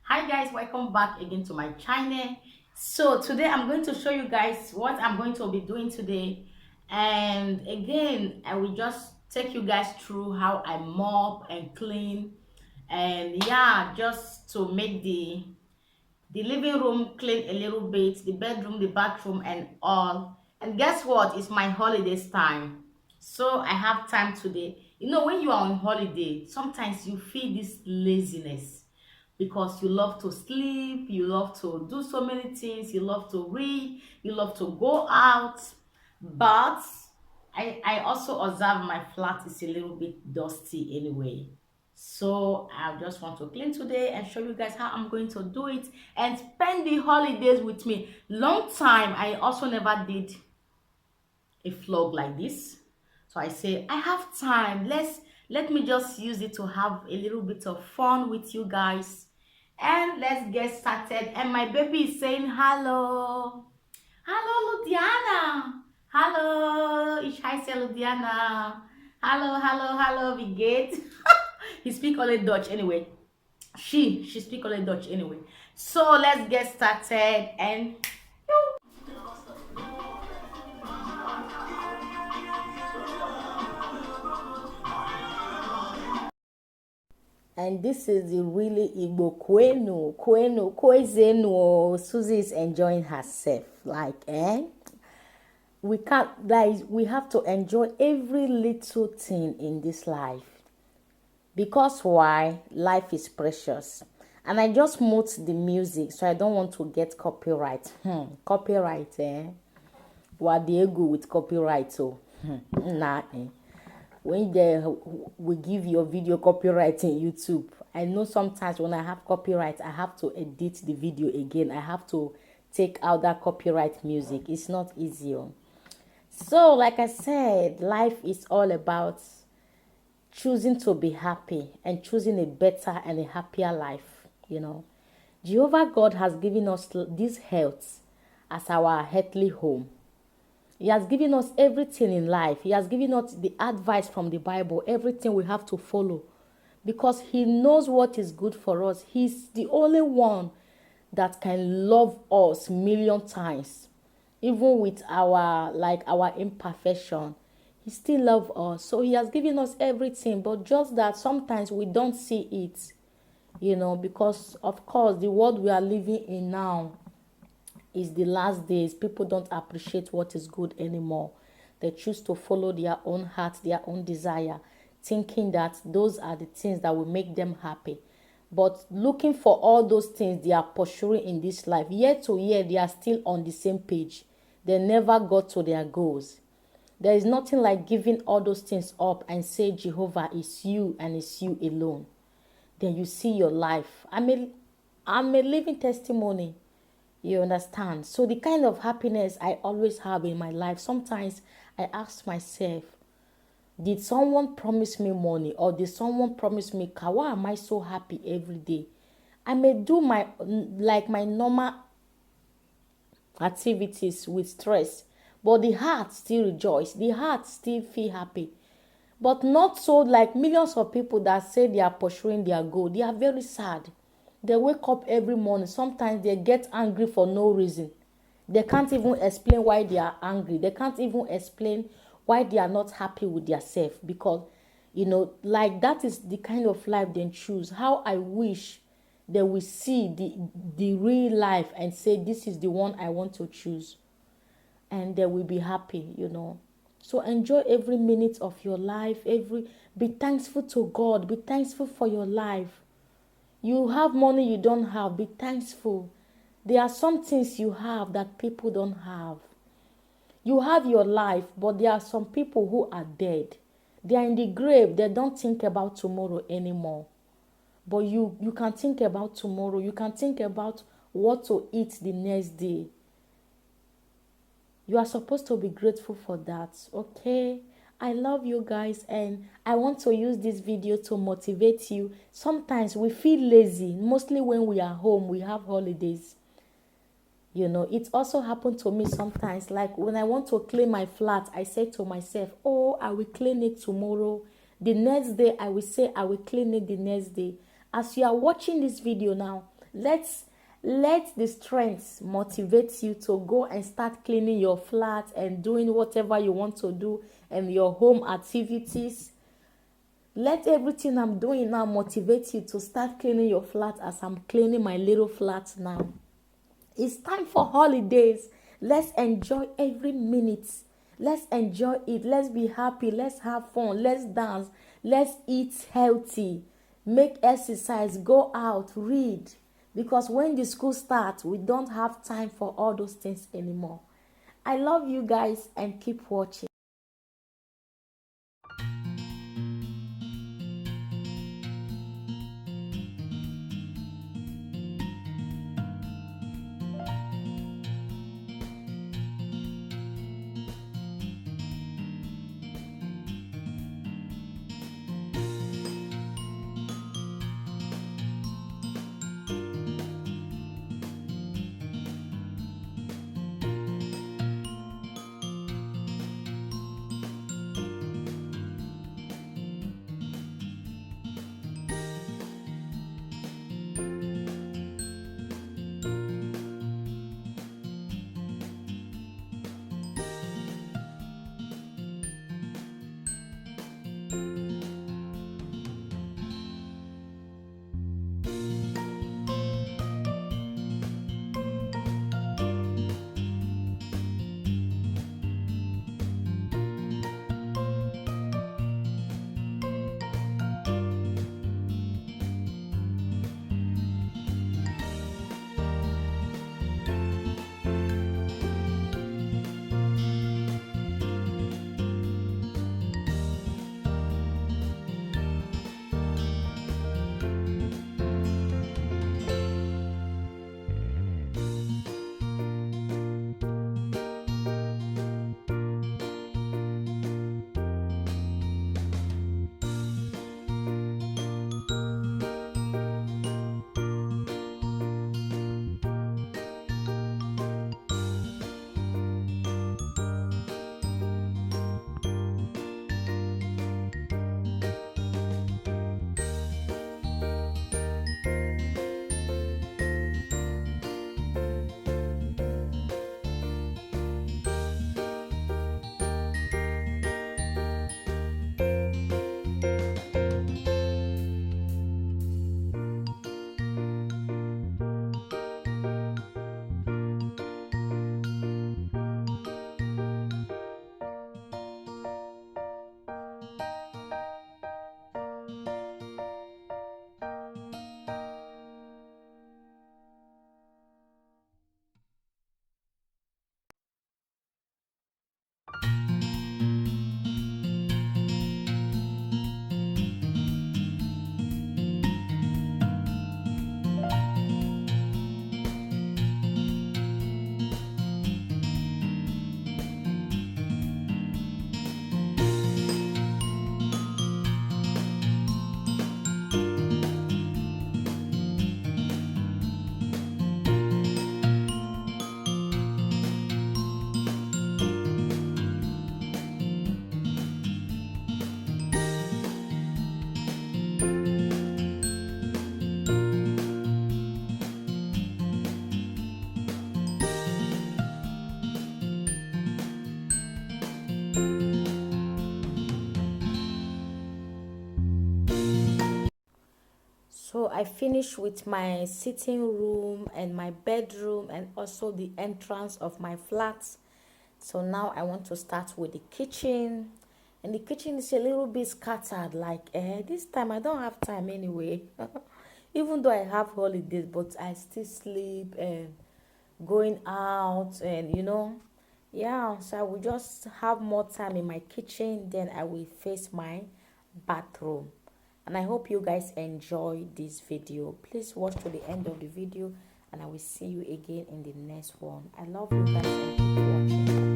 Hi guys, welcome back again to my channel. So today I'm going to show you guys what I'm going to be doing today, and again I will just take you guys through how I mop and clean, and yeah, just to make the living room clean a little bit, the bedroom, the bathroom, and all. And guess what? It's my holidays time. So I have time today. You know, when you are on holiday, sometimes you feel this laziness because you love to sleep, you love to do so many things, you love to read, you love to go out. But I also observe my flat is a little bit dusty anyway. So I just want to clean today and show you guys how I'm going to do it and spend the holidays with me. Long time I also never did a vlog like this. So I say I have time. Let me just use it to have a little bit of fun with you guys. And let's get started. And my baby is saying hello. Hello, Ludiana. Hello, Ishaise Ludiana. Hello, Vigate. He speak only Dutch anyway. She speak only Dutch anyway. So let's get started and this is the really Igbo Kwezenu. Susie is enjoying herself. We can't, like, we have to enjoy every little thing in this life. Because why? Life is precious. And I just mute the music so I don't want to get copyright. Copyright, eh? What the ego with copyright, so nah. When they we give your video copyright in YouTube, I know sometimes when I have copyright, I have to edit the video again. I have to take out that copyright music. It's not easy. So, like I said, life is all about choosing to be happy and choosing a better and a happier life. Jehovah God has given us this health as our earthly home. He has given us everything in life. He has given us the advice from the Bible, everything we have to follow, because he knows what is good for us. He's the only one that can love us million times, even with our imperfection. He still loves us. So he has given us everything, but just that sometimes we don't see it, because of course the world we are living in now is the last days. People don't appreciate what is good anymore. They choose to follow their own heart, their own desire, thinking that those are the things that will make them happy. But looking for all those things they are pursuing in this life, year to year, they are still on the same page. They never got to their goals. There is nothing like giving all those things up and say, Jehovah, is you and it's you alone. Then you see your life. I'm a living testimony. You understand? So the kind of happiness I always have in my life, sometimes I ask myself, did someone promise me money, or did someone promise me car? Why am I so happy every day? I may do my normal activities with stress, but the heart still rejoice. The heart still feel happy. But not so like millions of people that say they are pursuing their goal. They are very sad. They wake up every morning. Sometimes they get angry for no reason. They can't even explain why they are angry. They can't even explain why they are not happy with themselves, because, like, that is the kind of life they choose. How I wish they will see the real life and say, this is the one I want to choose. And they will be happy. So enjoy every minute of your life. Be thankful to God. Be thankful for your life. You have money you don't have. Be thankful. There are some things you have that people don't have. You have your life, but there are some people who are dead. They are in the grave. They don't think about tomorrow anymore. But you can think about tomorrow. You can think about what to eat the next day. You are supposed to be grateful for that, okay? I love you guys, and I want to use this video to motivate you. Sometimes we feel lazy, mostly when we are home, we have holidays. It also happened to me sometimes. Like when I want to clean my flat, I say to myself, oh, I will clean it tomorrow. The next day, I will say I will clean it the next day. As you are watching this video now, Let the strength motivate you to go and start cleaning your flat and doing whatever you want to do and your home activities. Let everything I'm doing now motivate you to start cleaning your flat as I'm cleaning my little flat now. It's time for holidays. Let's enjoy every minute. Let's enjoy it. Let's be happy. Let's have fun. Let's dance. Let's eat healthy. Make exercise. Go out. Read. Because when the school starts, we don't have time for all those things anymore. I love you guys and keep watching. So I finished with my sitting room and my bedroom and also the entrance of my flat. So now I want to start with the kitchen. And the kitchen is a little bit scattered. Like this time I don't have time anyway. Even though I have holidays, but I still sleep and going out and yeah. So I will just have more time in my kitchen. Then I will face my bathroom. And I hope you guys enjoy this video. Please watch to the end of the video and I will see you again in the next one. I love you guys and keep watching.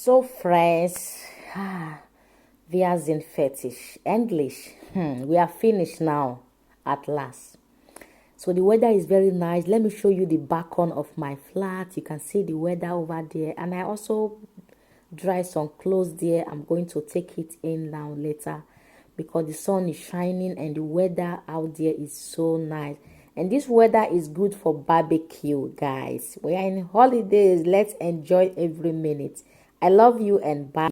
So friends, wir sind fertig. English. We are finished now at last. So the weather is very nice. Let me show you the balcony of my flat. You can see the weather over there. And I also dry some clothes there. I'm going to take it in now later because the sun is shining and the weather out there is so nice. And this weather is good for barbecue, guys. We are in holidays. Let's enjoy every minute. I love you and bye.